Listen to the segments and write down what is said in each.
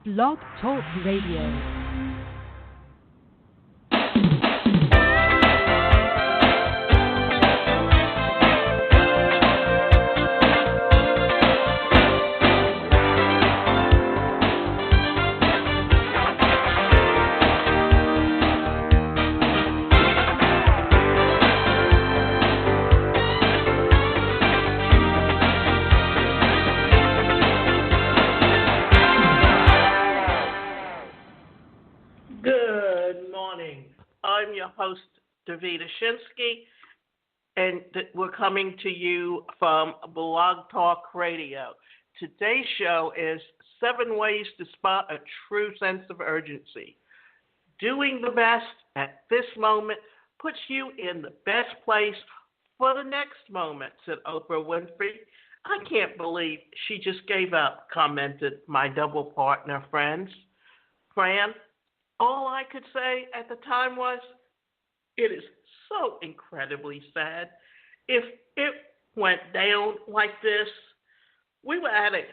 Blog Talk Radio. I'm your host, Davida Shinsky, and we're coming to you from Blog Talk Radio. Today's show is 7 Ways to Spot a True Sense of Urgency. Doing the best at this moment puts you in the best place for the next moment, said Oprah Winfrey. I can't believe she just gave up, commented my double partner friends. Fran, all I could say at the time was, it is so incredibly sad. If it went down like this, we were at a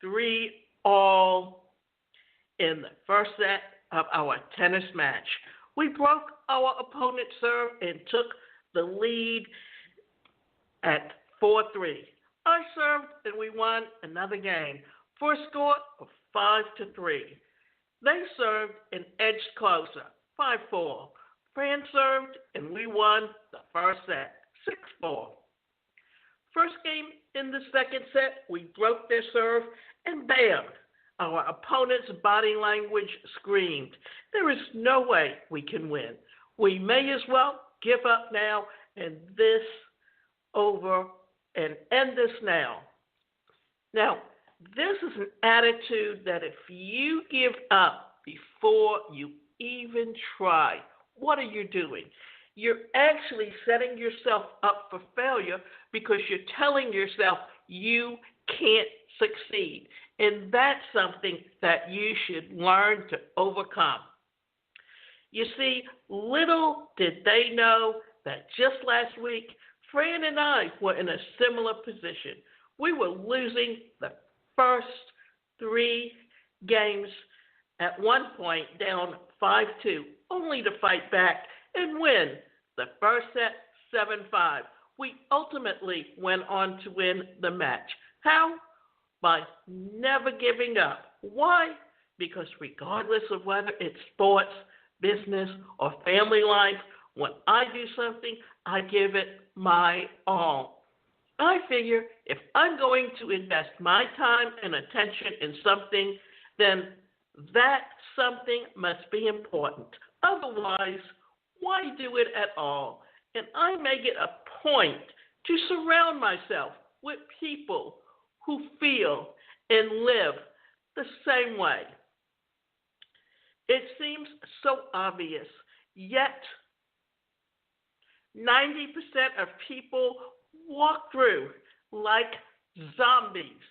3-all in the first set of our tennis match. We broke our opponent's serve and took the lead at 4-3. I served and we won another game for a score of 5-3. They served and edged closer, 5-4. Fran served and we won the first set, 6-4. First game in the second set, we broke their serve and bam, our opponent's body language screamed, there is no way we can win. We may as well give up now and this over and end this now. Now, this is an attitude that if you give up before you even try, what are you doing? You're actually setting yourself up for failure because you're telling yourself you can't succeed. And that's something that you should learn to overcome. You see, little did they know that just last week, Fran and I were in a similar position. We were losing the first 3 games at one point down 5-2, only to fight back and win the first set 7-5. We ultimately went on to win the match. How? By never giving up. Why? Because regardless of whether it's sports, business, or family life, when I do something, I give it my all. I figure if I'm going to invest my time and attention in something, then that something must be important. Otherwise, why do it at all? And I make it a point to surround myself with people who feel and live the same way. It seems so obvious, yet 90% of people walk through like zombies,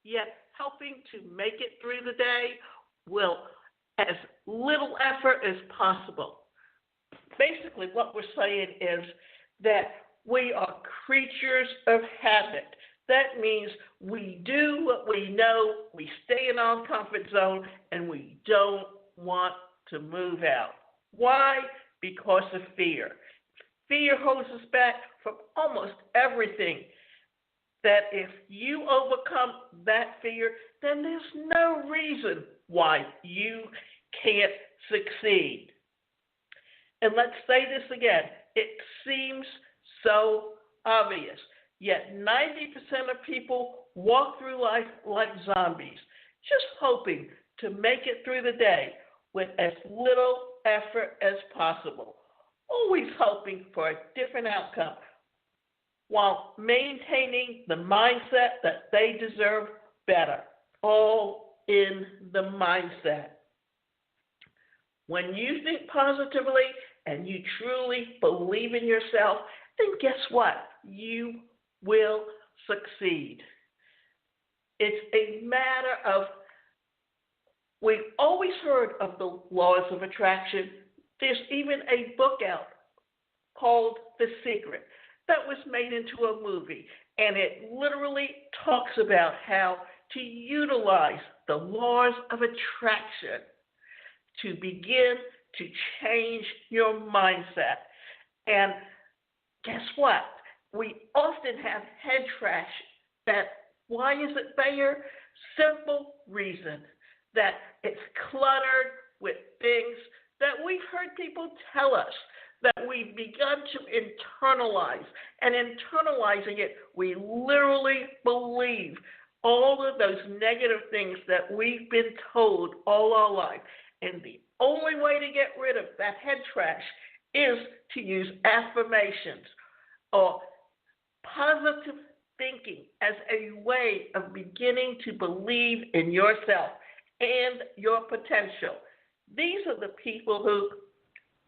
yet helping to make it through the day will as little effort as possible. Basically, what we're saying is that we are creatures of habit. That means we do what we know, we stay in our comfort zone, and we don't want to move out. Why? Because of fear. Fear holds us back from almost everything. That if you overcome that fear, then there's no reason why you can't succeed. And let's say this again. It seems so obvious, yet 90% of people walk through life like zombies, just hoping to make it through the day with as little effort as possible, always hoping for a different outcome while maintaining the mindset that they deserve better, all in the mindset. When you think positively and you truly believe in yourself, then guess what? You will succeed. It's a matter of, we've always heard of the laws of attraction. There's even a book out called The Secret that was made into a movie, and it literally talks about how to utilize the laws of attraction to begin to change your mindset. And guess what? We often have head trash. Why is it there? Simple reason that it's cluttered with things that we've heard people tell us that we've begun to internalize. And internalizing it, we literally believe all of those negative things that we've been told all our life. And the only way to get rid of that head trash is to use affirmations or positive thinking as a way of beginning to believe in yourself and your potential. These are the people who,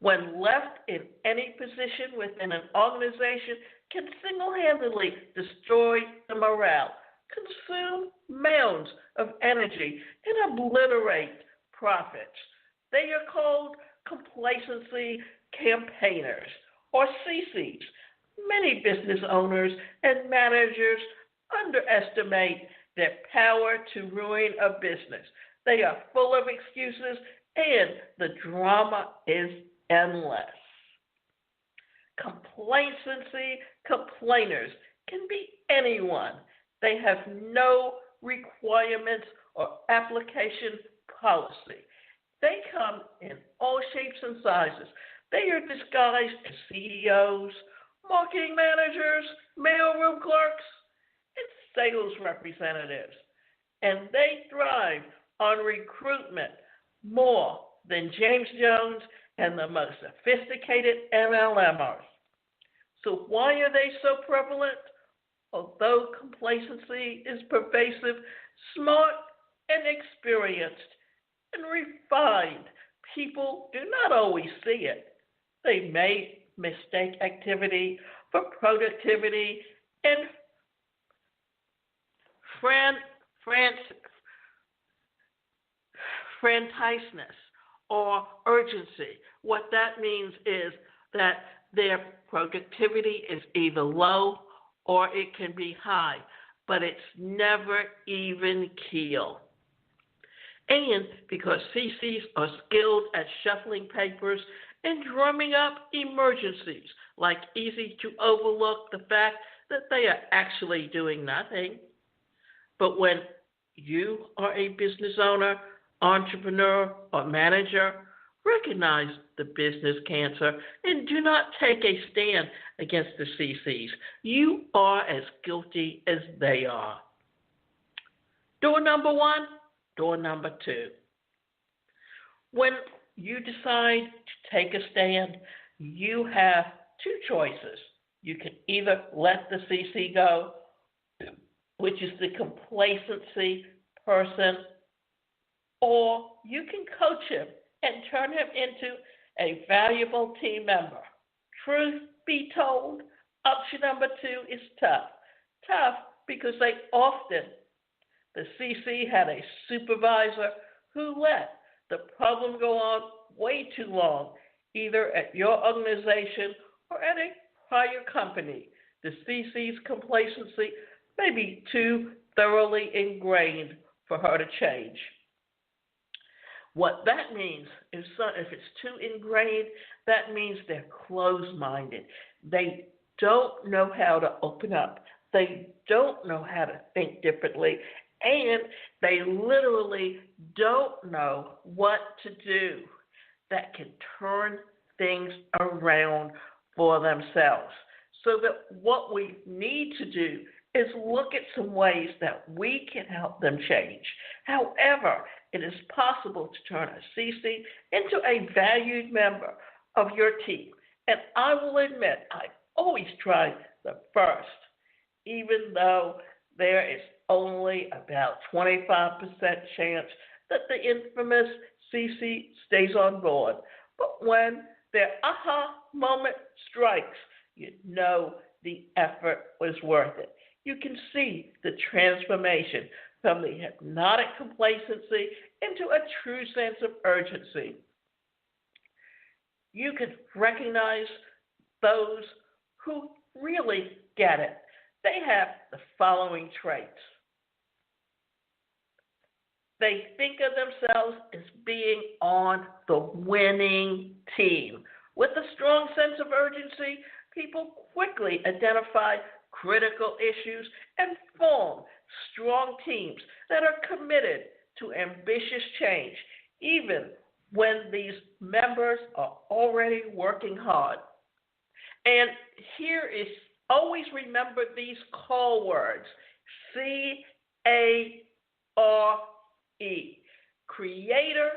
when left in any position within an organization, can single-handedly destroy the morale, consume mounds of energy, and obliterate profits. They are called complacency campaigners, or CCs. Many business owners and managers underestimate their power to ruin a business. They are full of excuses, and the drama is endless. Complacency complainers can be anyone. They have no requirements or application policy. They come in all shapes and sizes. They are disguised as CEOs, marketing managers, mailroom clerks, and sales representatives. And they thrive on recruitment more than James Jones and the most sophisticated MLMers. So why are they so prevalent? Although complacency is pervasive, smart and experienced and refined people do not always see it. They may mistake activity for productivity and franticness or urgency. What that means is that their productivity is either low or it can be high, but it's never even keel. And because CCs are skilled at shuffling papers and drumming up emergencies, like easy to overlook the fact that they are actually doing nothing. But when you are a business owner, entrepreneur, or manager, recognize the business cancer and do not take a stand against the CCs. You are as guilty as they are. Door number one, door number two. When you decide to take a stand, you have two choices. You can either let the CC go, which is the complacency person, or you can coach him and turn him into a valuable team member. Truth be told, option number two is tough. Tough because the CC had a supervisor who let the problem go on way too long, either at your organization or at a prior company. The CC's complacency may be too thoroughly ingrained for her to change. What that means is, if it's too ingrained, that means they're closed-minded. They don't know how to open up. They don't know how to think differently. And they literally don't know what to do that can turn things around for themselves. So that what we need to do is look at some ways that we can help them change. However, it is possible to turn a CC into a valued member of your team. And I will admit, I always try the first, even though there is only about 25% chance that the infamous CC stays on board. But when their aha moment strikes, you know the effort was worth it. You can see the transformation from the hypnotic complacency into a true sense of urgency. You can recognize those who really get it. They have the following traits. They think of themselves as being on the winning team. With a strong sense of urgency, people quickly identify critical issues and form strong teams that are committed to ambitious change, even when these members are already working hard. And here is always remember these call words: CARE: creator,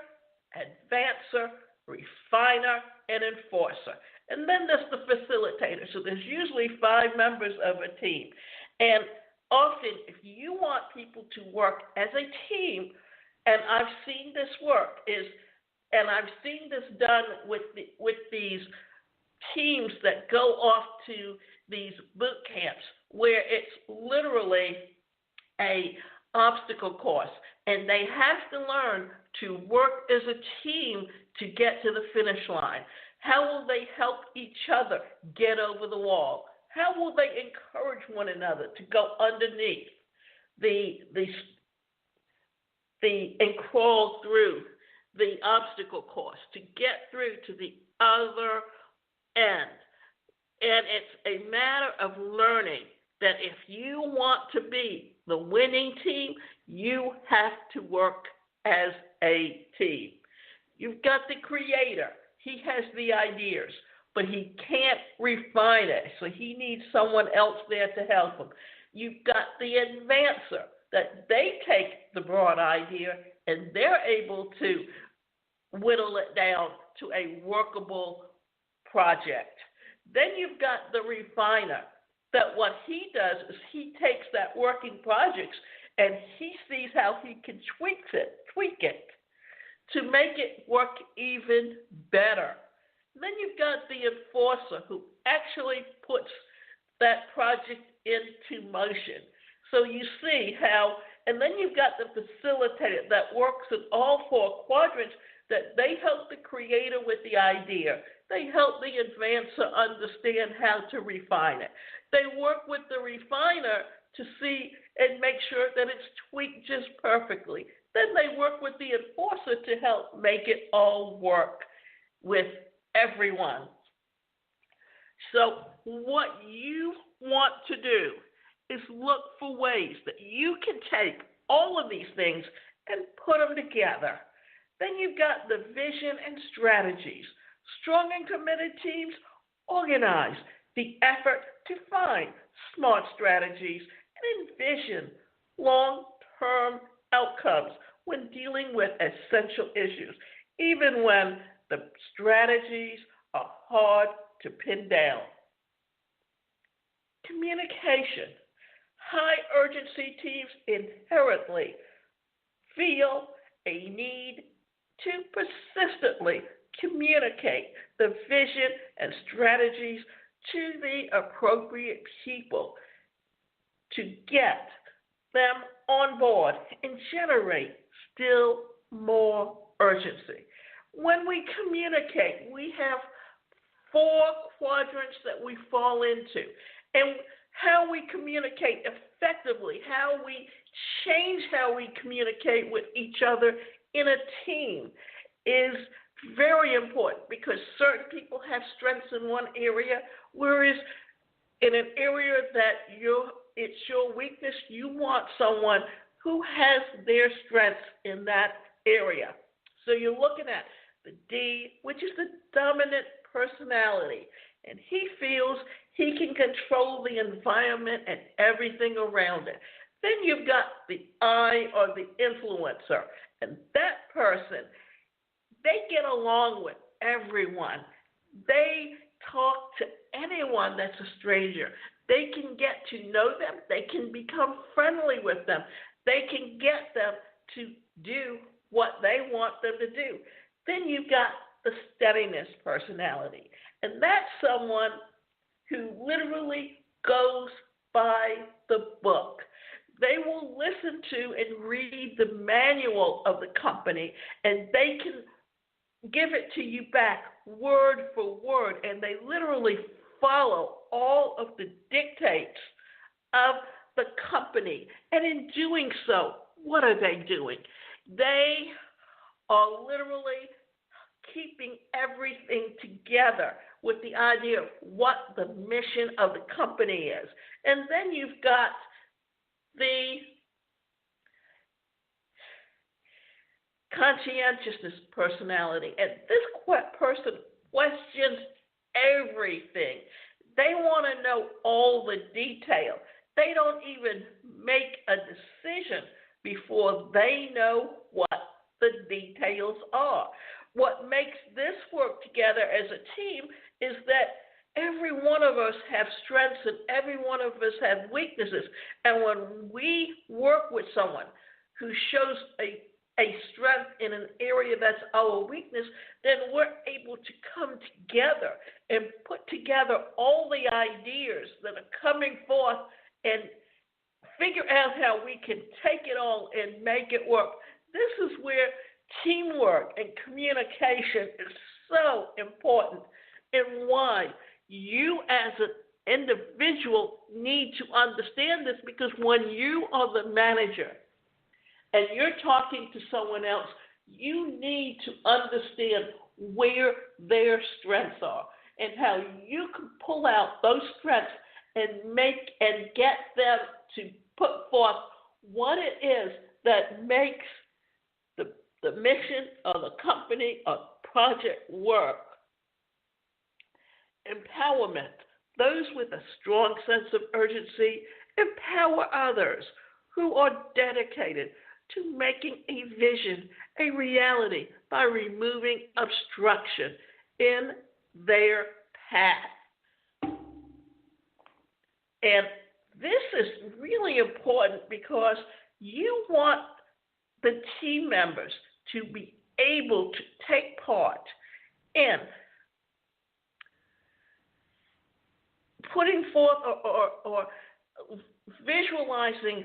advancer, refiner, and enforcer. And then there's the facilitator. So there's usually 5 members of a team. And often, if you want people to work as a team, and I've seen this work, and I've seen this done with these teams that go off to these boot camps where it's literally a obstacle course, and they have to learn to work as a team to get to the finish line. How will they help each other get over the wall? How will they encourage one another to go underneath and crawl through the obstacle course to get through to the other end? And it's a matter of learning that if you want to be the winning team, you have to work as a team. You've got the creator. He has the ideas, but he can't refine it, so he needs someone else there to help him. You've got the advancer, that they take the broad idea and they're able to whittle it down to a workable project. Then you've got the refiner, that what he does is he takes that working project and he sees how he can tweak it to make it work even better. Then you've got the enforcer, who actually puts that project into motion. So you see how, and then you've got the facilitator that works in all 4 quadrants, that they help the creator with the idea. They help the advancer understand how to refine it. They work with the refiner to see and make sure that it's tweaked just perfectly. Then they work with the enforcer to help make it all work with everyone. So what you want to do is look for ways that you can take all of these things and put them together. Then you've got the vision and strategies. Strong and committed teams organize the effort to find smart strategies and envision long-term outcomes when dealing with essential issues, even when the strategies are hard to pin down. Communication. High urgency teams inherently feel a need to persistently communicate the vision and strategies to the appropriate people to get them on board and generate still more urgency. When we communicate, we have 4 quadrants that we fall into. And how we communicate effectively, how we change how we communicate with each other in a team is very important, because certain people have strengths in one area, whereas in an area that it's your weakness, you want someone who has their strengths in that area. So you're looking at the D, which is the dominant personality, and he feels he can control the environment and everything around it. Then you've got the I, or the influencer, and that person, they get along with everyone. They talk to anyone that's a stranger. They can get to know them. They can become friendly with them. They can get them to do what they want them to do. Then you've got the steadiness personality, and that's someone who literally goes by the book. They will listen to and read the manual of the company, and they can give it to you back word for word, and they literally follow all of the dictates of the company. And in doing so, what are they doing? They are literally keeping everything together with the idea of what the mission of the company is. And then you've got the conscientiousness personality. And this person questions everything. They want to know all the detail. They don't even make a decision before they know what the details are. What makes this work together as a team is that every one of us have strengths and every one of us have weaknesses. And when we work with someone who shows a strength in an area that's our weakness, then we're able to come together and put together all the ideas that are coming forth and figure out how we can take it all and make it work. This is where teamwork and communication is so important, and why you as an individual need to understand this, because when you are the manager and you're talking to someone else, you need to understand where their strengths are and how you can pull out those strengths and get them to put forth what it is that makes the mission of the company or project work. Empowerment. Those with a strong sense of urgency empower others who are dedicated to making a vision a reality by removing obstruction in their path. And this is really important because you want the team members to be able to take part in putting forth or visualizing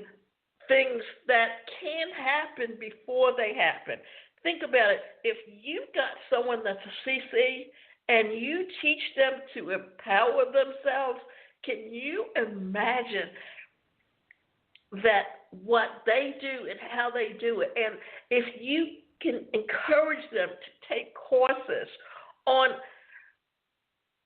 things that can happen before they happen. Think about it. If you've got someone that's a CC and you teach them to empower themselves, can you imagine that what they do and how they do it? And if you can encourage them to take courses on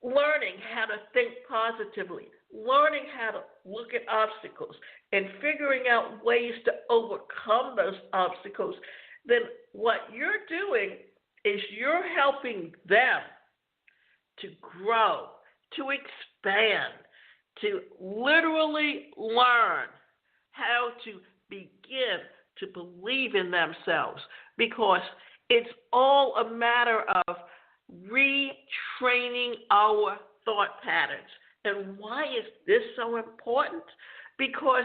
learning how to think positively, learning how to look at obstacles, and figuring out ways to overcome those obstacles, then what you're doing is you're helping them to grow, to expand, to literally learn how to begin to believe in themselves, because it's all a matter of retraining our thought patterns. And why is this so important? Because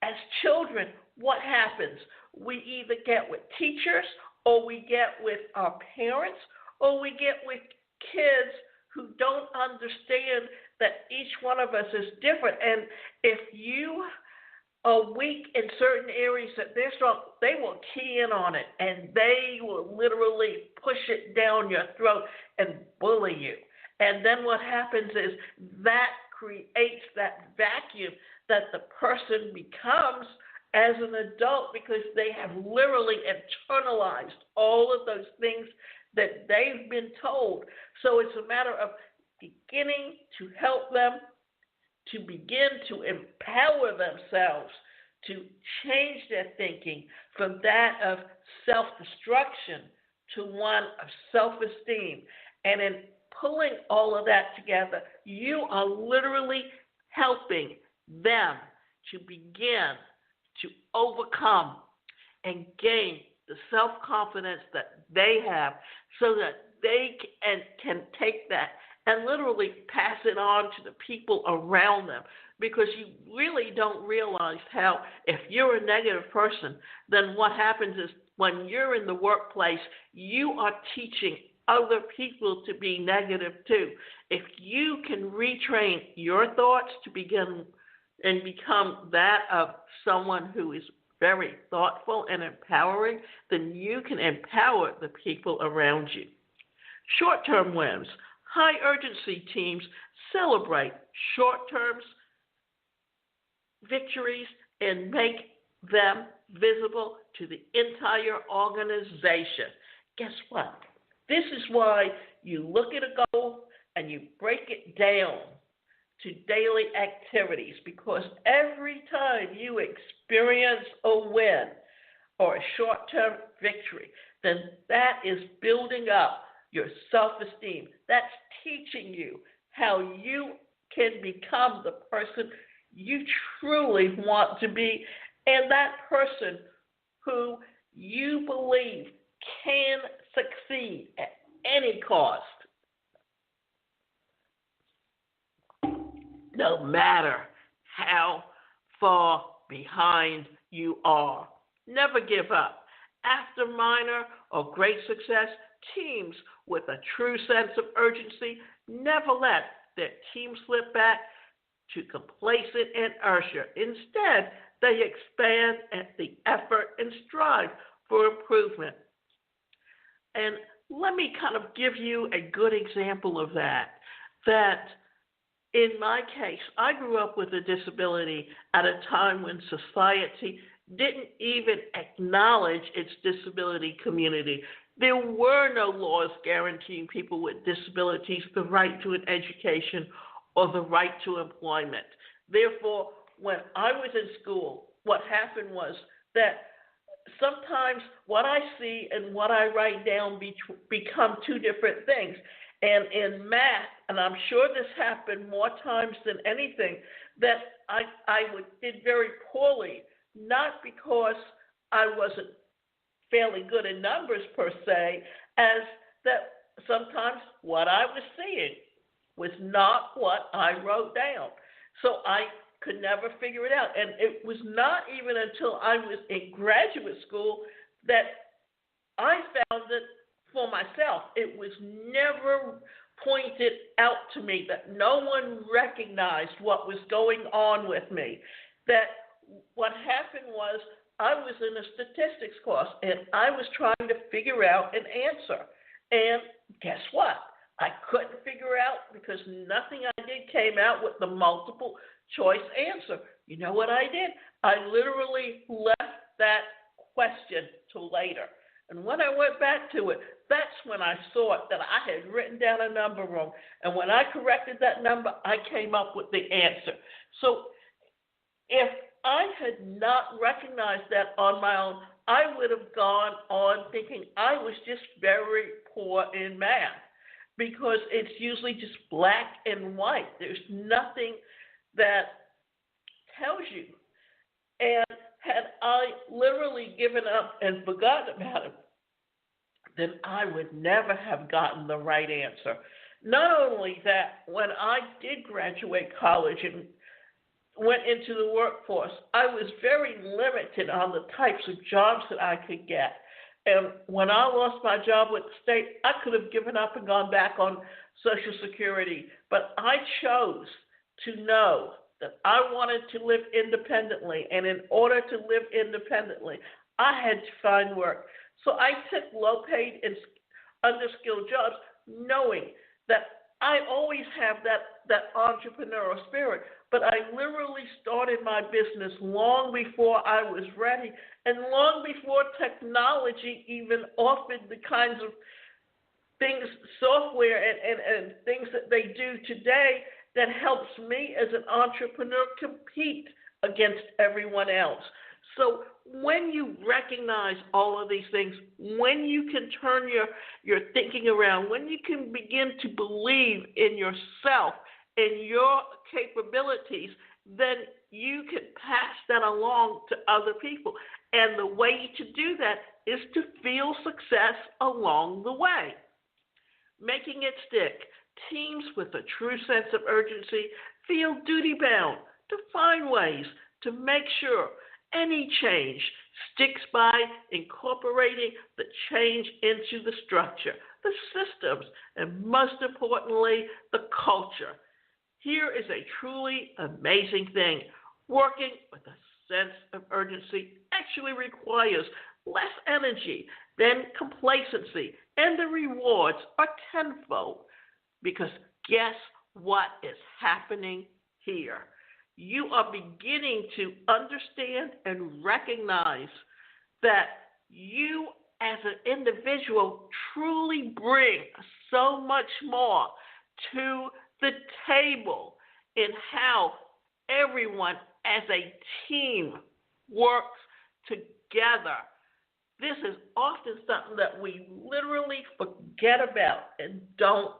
as children, what happens? We either get with teachers, or we get with our parents, or we get with kids who don't understand that each one of us is different. And if you are weak in certain areas that they're strong, they will key in on it, and they will literally push it down your throat and bully you. And then what happens is that creates that vacuum that the person becomes as an adult, because they have literally internalized all of those things that they've been told. So it's a matter of beginning to help them to begin to empower themselves to change their thinking from that of self-destruction to one of self-esteem. And in pulling all of that together, you are literally helping them to begin to overcome and gain the self-confidence that they have, so that they can take that and literally pass it on to the people around them. Because you really don't realize how, if you're a negative person, then what happens is when you're in the workplace, you are teaching other people to be negative too. If you can retrain your thoughts to begin and become that of someone who is very thoughtful and empowering, then you can empower the people around you. Short-term wins. High urgency teams celebrate short-term victories and make them visible to the entire organization. Guess what? This is why you look at a goal and you break it down to daily activities, because every time you experience a win or a short-term victory, then that is building up your self-esteem. That's teaching you how you can become the person you truly want to be, and that person who you believe can succeed at any cost, no matter how far behind you are. Never give up. After minor or great success, teams with a true sense of urgency never let their team slip back to complacent inertia. Instead, they expand at the effort and strive for improvement. And let me kind of give you a good example of that. That in my case, I grew up with a disability at a time when society didn't even acknowledge its disability community. There were no laws guaranteeing people with disabilities the right to an education or the right to employment. Therefore, when I was in school, what happened was that sometimes what I see and what I write down become two different things. And in math, and I'm sure this happened more times than anything, that I did very poorly, not because I wasn't fairly good in numbers per se, as that sometimes what I was seeing was not what I wrote down. So I could never figure it out. And it was not even until I was in graduate school that I found it for myself. It was never pointed out to me, that no one recognized what was going on with me. That what happened was I was in a statistics course and I was trying to figure out an answer. And guess what? I couldn't figure out because nothing I did came out with the multiple choice answer. You know what I did? I literally left that question till later. And when I went back to it, that's when I saw it, that I had written down a number wrong. And when I corrected that number, I came up with the answer. So if I had not recognized that on my own, I would have gone on thinking I was just very poor in math, because it's usually just black and white. There's nothing that tells you. And had I literally given up and forgotten about it, then I would never have gotten the right answer. Not only that, when I did graduate college and went into the workforce, I was very limited on the types of jobs that I could get. And when I lost my job with the state, I could have given up and gone back on Social Security. But I chose to know that I wanted to live independently. And in order to live independently, I had to find work. So I took low-paid and underskilled jobs, knowing that I always have that entrepreneurial spirit. But I literally started my business long before I was ready and long before technology even offered the kinds of things, software and things that they do today that helps me as an entrepreneur compete against everyone else. So when you recognize all of these things, when you can turn your thinking around, when you can begin to believe in yourself and your capabilities, then you can pass that along to other people. And the way to do that is to feel success along the way. Making it stick. Teams with a true sense of urgency feel duty-bound to find ways to make sure any change sticks by incorporating the change into the structure, the systems, and most importantly, the culture. Here is a truly amazing thing. Working with a sense of urgency actually requires less energy than complacency, and the rewards are tenfold. Because guess what is happening here? you are beginning to understand and recognize that you as an individual truly bring so much more to the table in how everyone as a team works together. This is often something that we literally forget about and don't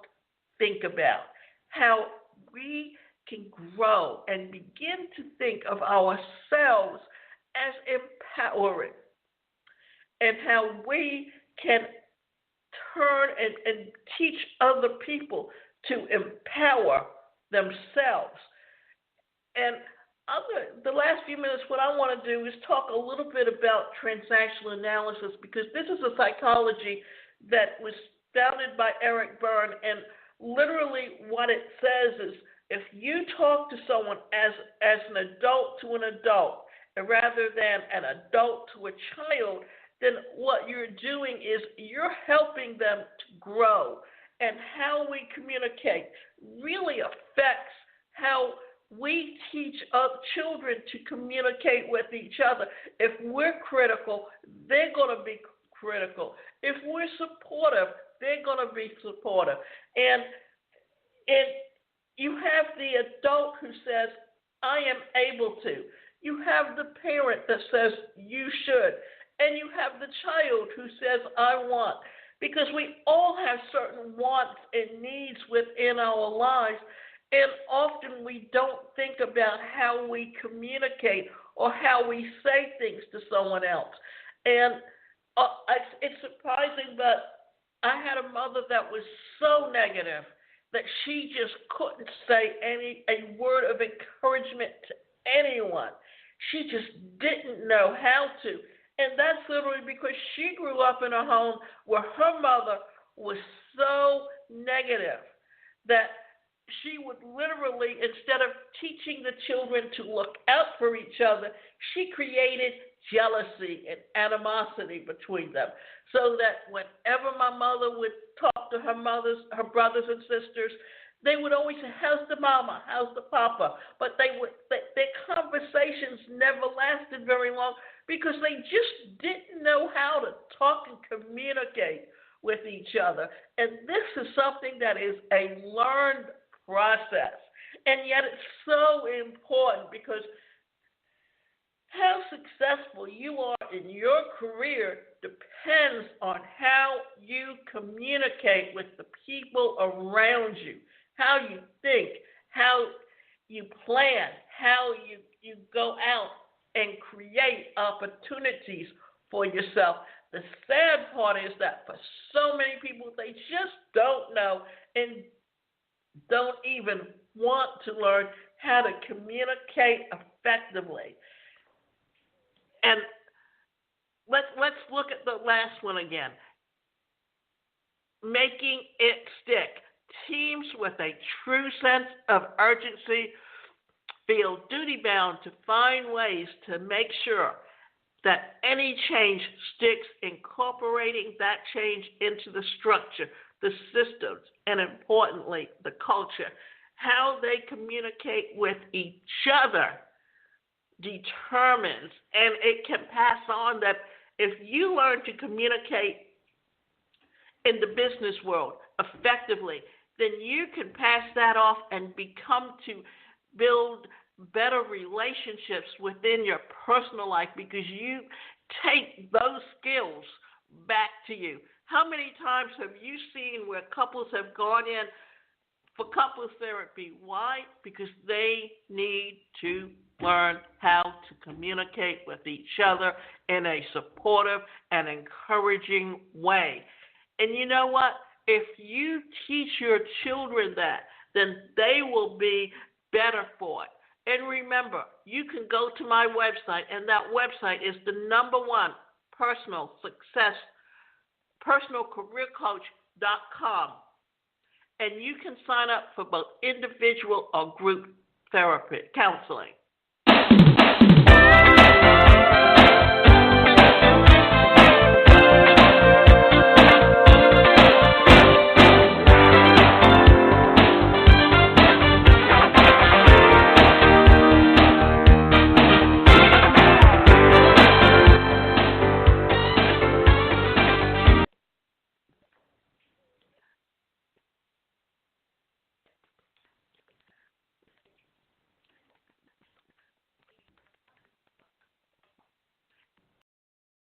think about. How we can grow and begin to think of ourselves as empowering, and how we can turn and teach other people to empower themselves. And the last few minutes, what I want to do is talk a little bit about transactional analysis, because this is a psychology that was founded by Eric Berne, and literally what it says is if you talk to someone as an adult to an adult, rather than an adult to a child, then what you're doing is you're helping them to grow. And how we communicate really affects how we teach children to communicate with each other. If we're critical, they're going to be critical. If we're supportive, they're going to be supportive. And you have the adult who says, I am able to. You have the parent that says, you should. And you have the child who says, I want. Because we all have certain wants and needs within our lives, and often we don't think about how we communicate or how we say things to someone else. And it's surprising, but I had a mother that was so negative that she just couldn't say a word of encouragement to anyone. She just didn't know how to. And that's literally because she grew up in a home where her mother was so negative that she would literally, instead of teaching the children to look out for each other, she created jealousy and animosity between them. So that whenever my mother would talk to her brothers and sisters, they would always say, how's the mama? How's the papa? But their conversations never lasted very long because they just didn't know how to talk and communicate with each other. And this is something that is a learned process. And yet it's so important, because how successful you are in your career depends on how you communicate with the people around you, how you think, how you plan, how you go out and create opportunities for yourself. The sad part is that for so many people, they just don't know and don't even want to learn how to communicate effectively. And let's look at the last one again. Making it stick. Teams with a true sense of urgency feel duty-bound to find ways to make sure that any change sticks, incorporating that change into the structure, the systems, and importantly, the culture. How they communicate with each other determines, and it can pass on, that if you learn to communicate in the business world effectively, then you can pass that off and become to build better relationships within your personal life, because you take those skills back to you. How many times have you seen where couples have gone in for couples therapy? Why? Because they need to learn how to communicate with each other in a supportive and encouraging way. And you know what? If you teach your children that, then they will be better for it. And remember, you can go to my website, and that website is the #1 personalcareercoach.com. And you can sign up for both individual or group therapy counseling.